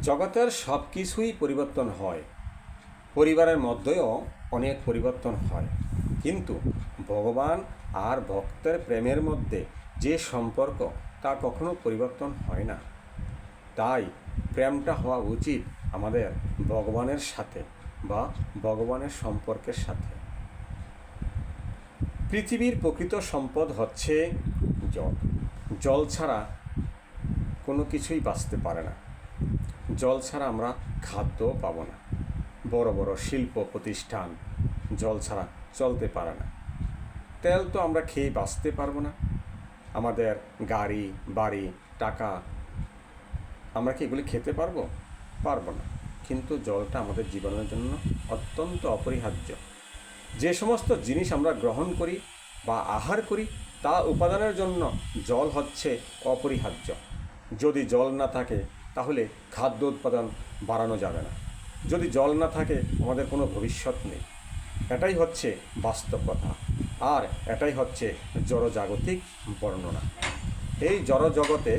জগতের সব কিছুই পরিবর্তন হয়, পরিবারের মধ্যেও অনেক পরিবর্তন হয়, কিন্তু ভগবান আর ভক্তের প্রেমের মধ্যে যে সম্পর্ক তা কখনো পরিবর্তন হয় না। তাই প্রেমটা হওয়া উচিত আমাদের ভগবানের সাথে বা ভগবানের সম্পর্কের সাথে। পৃথিবীর প্রকৃত সম্পদ হচ্ছে জল। জল ছাড়া কোনো কিছুই বাঁচতে পারে না। জল ছাড়া আমরা খাদ্যও পাবো না। বড় বড় শিল্প প্রতিষ্ঠান জল ছাড়া চলতে পারে না। তেল তো আমরা খেয়ে বাঁচতে পারবো না। আমাদের গাড়ি, বাড়ি, টাকা, আমরা কি এগুলি খেতে পারবো? পারবো না। কিন্তু জলটা আমাদের জীবনের জন্য অত্যন্ত অপরিহার্য। যে সমস্ত জিনিস আমরা গ্রহণ করি বা আহার করি তা উপাদানের জন্য জল হচ্ছে অপরিহার্য। যদি জল না থাকে তাহলে খাদ্য উৎপাদন বাড়ানো যাবে না। যদি জল না থাকে আমাদের কোনো ভবিষ্যৎ নেই। এটাই হচ্ছে বাস্তব কথা, আর এটাই হচ্ছে জড়জাগতিক বর্ণনা। এই জড়জগতে